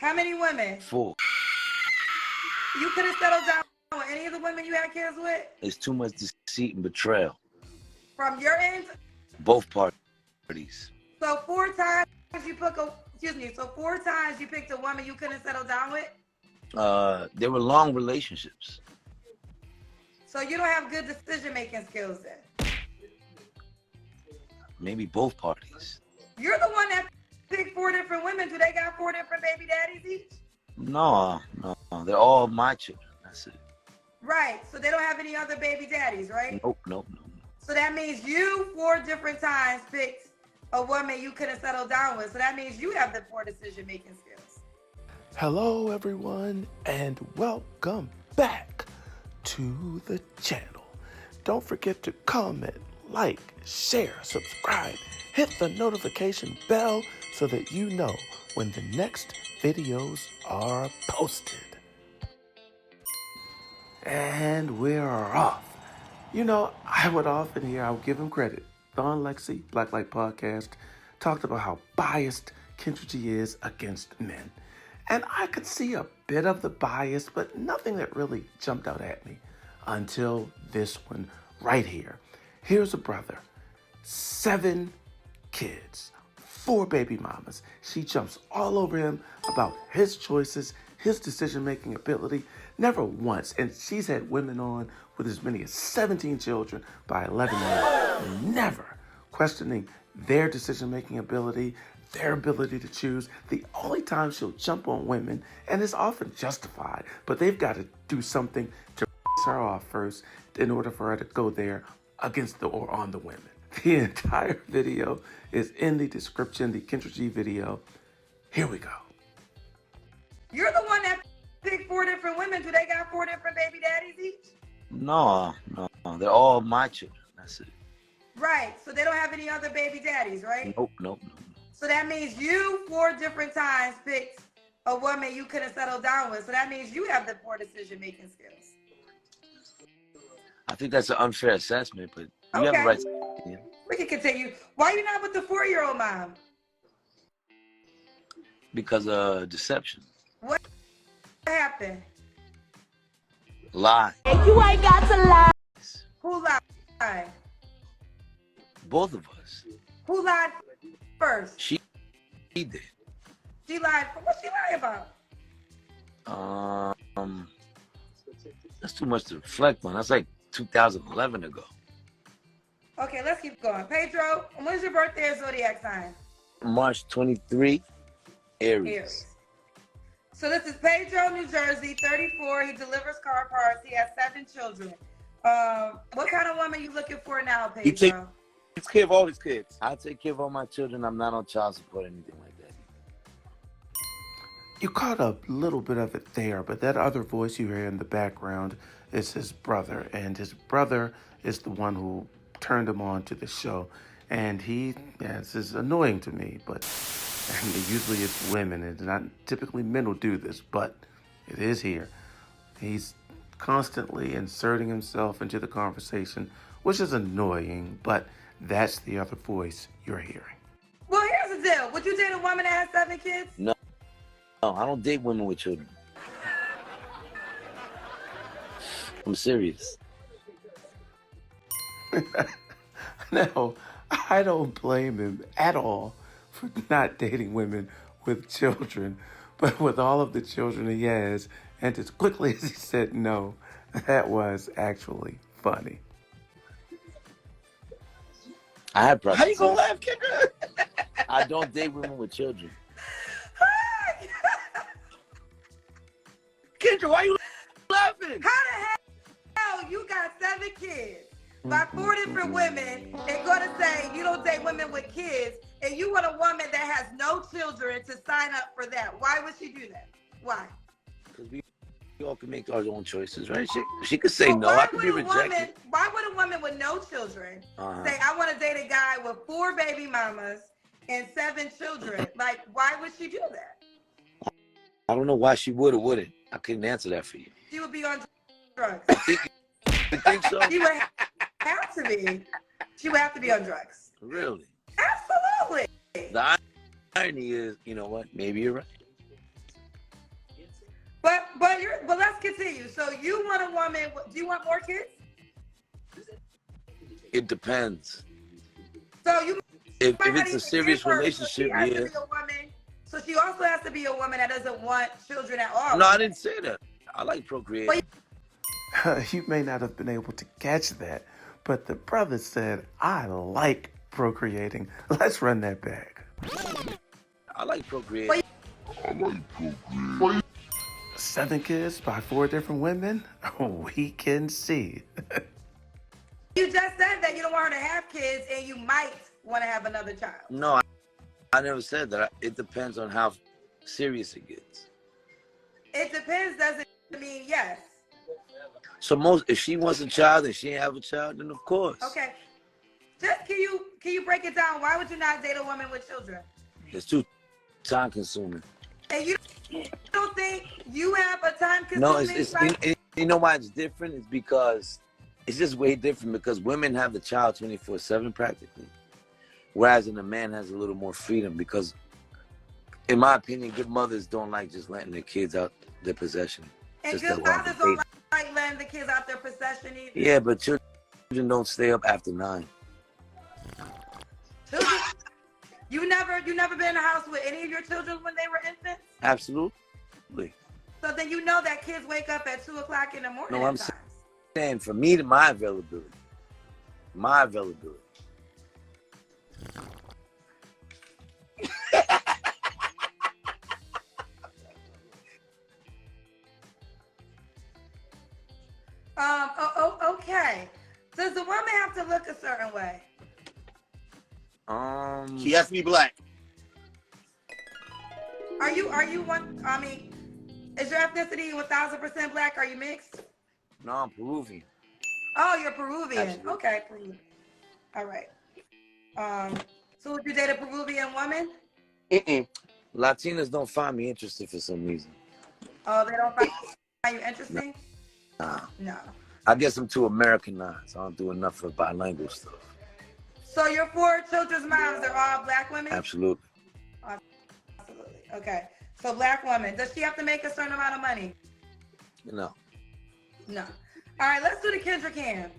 How many women? 4. You could have settled down with any of the women you had kids with? It's too much deceit and betrayal. From your end? Both parties. So 4 times you picked so 4 times you picked a woman you couldn't settle down with? They were long relationships. So you don't have good decision-making skills then? Maybe both parties. You're the one that picked 4 different women. Do they got 4 different baby daddies each? No. They're all my children. That's it. Right. So they don't have any other baby daddies, right? Nope. So that means you 4 different times picked a woman you couldn't settle down with. So that means you have the poor decision-making skills. Hello, everyone, and welcome back to the channel. Don't forget to comment, like, share, subscribe, hit the notification bell so that you know when the next videos are posted. And we're off. You know, I would often hear, I'll give him credit. Don Lexi, Black Light Podcast, talked about how biased Kendra G is against men. And I could see a bit of the bias, but nothing that really jumped out at me until this one right here. Here's a brother, 7 kids, 4 baby mamas. She jumps all over him about his choices, his decision-making ability, never once. And she's had women on with as many as 17 children by 11 years, never questioning their decision-making ability, their ability to choose. The only time she'll jump on women, and it's often justified, but they've got to do something to her off first in order for her to go there against or on the women. The entire video is in the description, the Kendra G video. Here we go. You're the one that picked 4 different women. Do they got 4 different baby daddies each? No. They're all my children. That's it. Right. So they don't have any other baby daddies, right? Nope. So that means you 4 different times picked a woman you couldn't settle down with. So that means you have the poor decision-making skills. I think that's an unfair assessment, but you have a right to opinion. We can continue. Why are you not with the 4-year-old mom? Because of deception. What happened? Lie. You ain't got to lie. Who lied? Both of us. Who lied first? She did. She lied. What she lie about? That's too much to reflect on. That's like 2011 ago. Okay, let's keep going. Pedro, when's your birthday or zodiac sign? March 23, Aries. So this is Pedro, New Jersey, 34. He delivers car parts. He has 7 children. What kind of woman you looking for now, Pedro? He takes care of all his kids. I take care of all my children. I'm not on child support or anything like that. You caught a little bit of it there, but that other voice you hear in the background is his brother, and his brother is the one who turned him on to the show. And this is annoying to me, but usually it's women, and not typically men will do this, but it is here. He's constantly inserting himself into the conversation, which is annoying, but that's the other voice you're hearing. Well, here's the deal. Would you date a woman that has 7 kids? No, I don't date women with children. I'm serious. No, I don't blame him at all for not dating women with children, but with all of the children he has, and as quickly as he said no, that was actually funny. I have problems. How you gonna laugh, Kendra? I don't date women with children. Kendra, why you laughing? How the hell you got 7 kids by 4 different women and gonna say you don't date women with kids, and you want a woman that has no children to sign up for that? Why would she do that? Why? Because we all can make our own choices, right? She could say But no. why I could be would a rejected. why would a woman with no children say, I want to date a guy with 4 baby mamas and 7 children? Like, why would she do that? I don't know why she would or wouldn't. I couldn't answer that for you. She would be on drugs. You think so? She would have to be. She would have to be on drugs. Really? Absolutely. The irony is, you know what? Maybe you're right. but let's continue. So you want a woman? Do you want more kids? It depends. So you If might not it's a even serious give her. So she relationship, has to yeah. be a woman. So she also has to be a woman that doesn't want children at all. No, I didn't say that. I like procreating. You may not have been able to catch that, but the brother said, I like procreating. Let's run that back. I like procreating. 7 kids by 4 different women? We can see. You just said that you don't want her to have kids, and you might want to have another child. No, I never said that. It depends on how serious it gets. It depends. Doesn't mean yes. So if she wants a child and she ain't have a child, then of course. Okay. Just can you break it down? Why would you not date a woman with children? It's too time consuming. And you don't think you have a time consuming? No, you know why it's different? It's because it's just way different because women have the child 24/7 practically, whereas a man has a little more freedom because, in my opinion, good mothers don't like just letting their kids out their possession. And just good fathers don't like letting the kids out their possession either. Yeah, but children don't stay up after 9. Children, you never been in a house with any of your children when they were infants? Absolutely. So then you know that kids wake up at 2 o'clock in the morning. No, I'm saying for me, my availability. Okay. Does the woman have to look a certain way? She has to be black. Are you one? I mean, is your ethnicity 1,000% black? Are you mixed? No, I'm Peruvian. Oh, you're Peruvian. Absolutely. Okay, Peruvian. All right. So would you date a Peruvian woman? Latinas don't find me interesting for some reason. Oh, they don't find you interesting? Nah. No. I guess I'm too Americanized. I don't do enough for bilingual stuff. So your 4 children's moms, they're all black women? Absolutely. Absolutely. Okay. So black woman. Does she have to make a certain amount of money? No. No. All right, let's do the Kendra cam.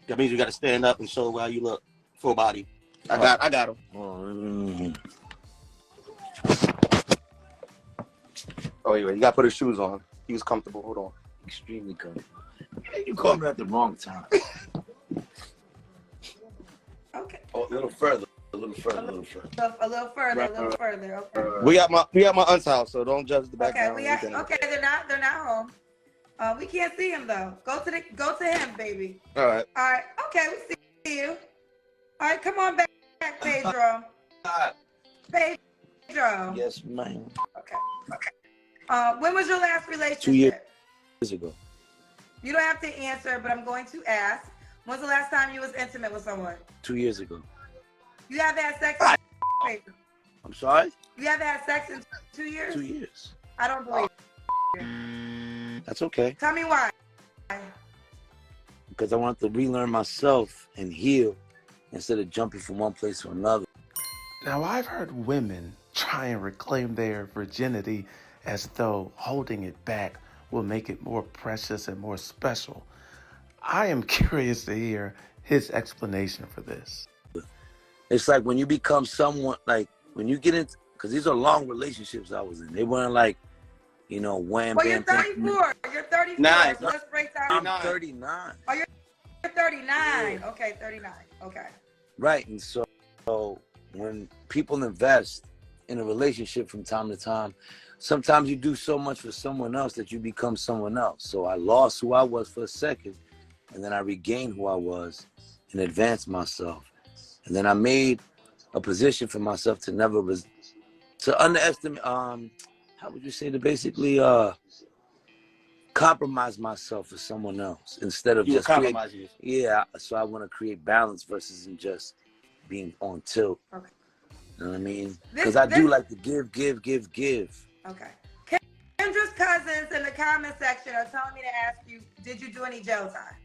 That means you got to stand up and show how you look. Full body. I got him. Oh, yeah, you got to put his shoes on. He was comfortable. Hold on. Extremely comfortable. You called me at the wrong time. Okay. Oh, a little further. A little further. Okay. We at my aunt's house, so don't judge the background. Okay, they're not home. We can't see him though. Go to him, baby. All right. Okay, we see you. All right, come on back, Pedro. Pedro. Yes, ma'am. Okay. When was your last relationship? 2 years ago. You don't have to answer, but I'm going to ask. When's the last time you was intimate with someone? 2 years ago. You haven't had sex in Pedro? I'm sorry? You haven't had sex in 2 years? 2 years. I don't believe it. That's okay. Tell me why. Because I want to relearn myself and heal instead of jumping from one place to another. Now, I've heard women try and reclaim their virginity as though holding it back will make it more precious and more special. I am curious to hear his explanation for this. It's like when you become someone, like when you get into, because these are long relationships I was in. They weren't like, wham, Well, bam, you're 34. You're 34. Nice. So let's break down. I'm 39. Oh, you're 39. Yeah. Okay, 39. Okay. Right. And so when people invest in a relationship from time to time, sometimes you do so much for someone else that you become someone else. So I lost who I was for a second, and then I regained who I was and advanced myself. And then I made a position for myself to never to underestimate, how would you say, to basically compromise myself for someone else instead of just compromising. Yeah, so I want to create balance versus in just being on tilt. Okay. You know what I mean? Because I do like to give. Okay. Kendra's cousins in the comment section are telling me to ask you, did you do any jail time?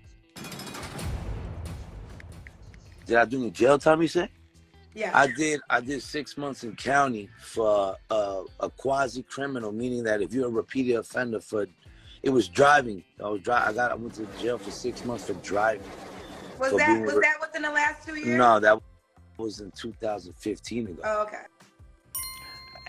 Did I do any jail time, you say? Yeah. I did 6 months in county for a quasi criminal, meaning that if you're a repeated offender it was driving. I went to jail for 6 months for driving. Was that within the last 2 years? No, that was in 2015 ago. Oh, okay.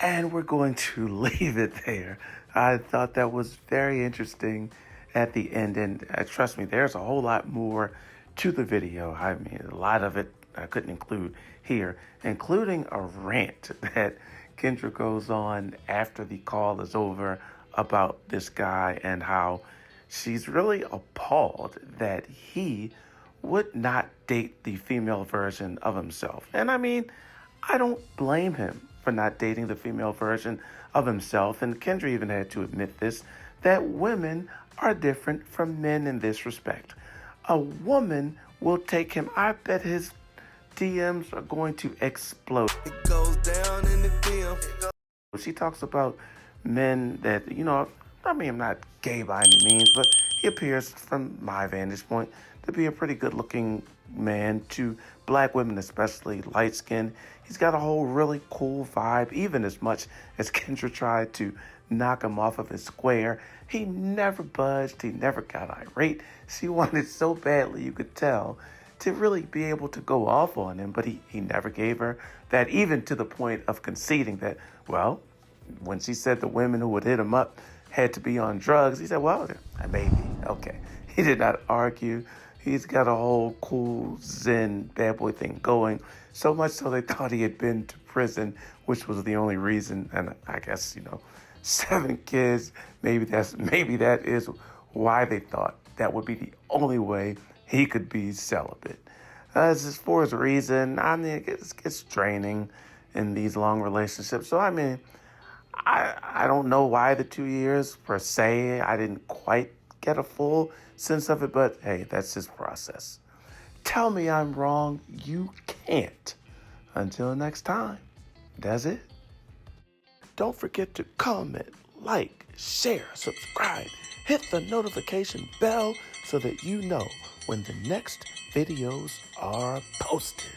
And we're going to leave it there. I thought that was very interesting at the end. And trust me, there's a whole lot more to the video. I mean, a lot of it I couldn't include here, including a rant that Kendra goes on after the call is over about this guy and how she's really appalled that he would not date the female version of himself. And I mean, I don't blame him for not dating the female version of himself. And Kendra even had to admit this, that women are different from men in this respect. A woman will take him. I bet his DMs are going to explode. It goes down in the DM. She talks about men that, I mean, I'm not gay by any means, but he appears, from my vantage point, to be a pretty good-looking man to black women, especially light-skinned. He's got a whole really cool vibe, even as much as Kendra tried to knock him off of his square. He never budged. He never got irate. She wanted so badly, you could tell, to really be able to go off on him, but he never gave her that, even to the point of conceding that, well, when she said the women who would hit him up had to be on drugs, he said, well, maybe, okay. He did not argue. He's got a whole cool Zen bad boy thing going, so much so they thought he had been to prison, which was the only reason. And I guess, 7 kids, maybe that is why they thought that would be the only way he could be celibate. As for his reason, I mean, it gets draining in these long relationships. So, I mean, I don't know why the 2 years per se. I didn't quite get a full sense of it, but hey, that's his process. Tell me I'm wrong. You can't. Until next time, that's it. Don't forget to comment, like, share, subscribe, hit the notification bell so that you know when the next videos are posted.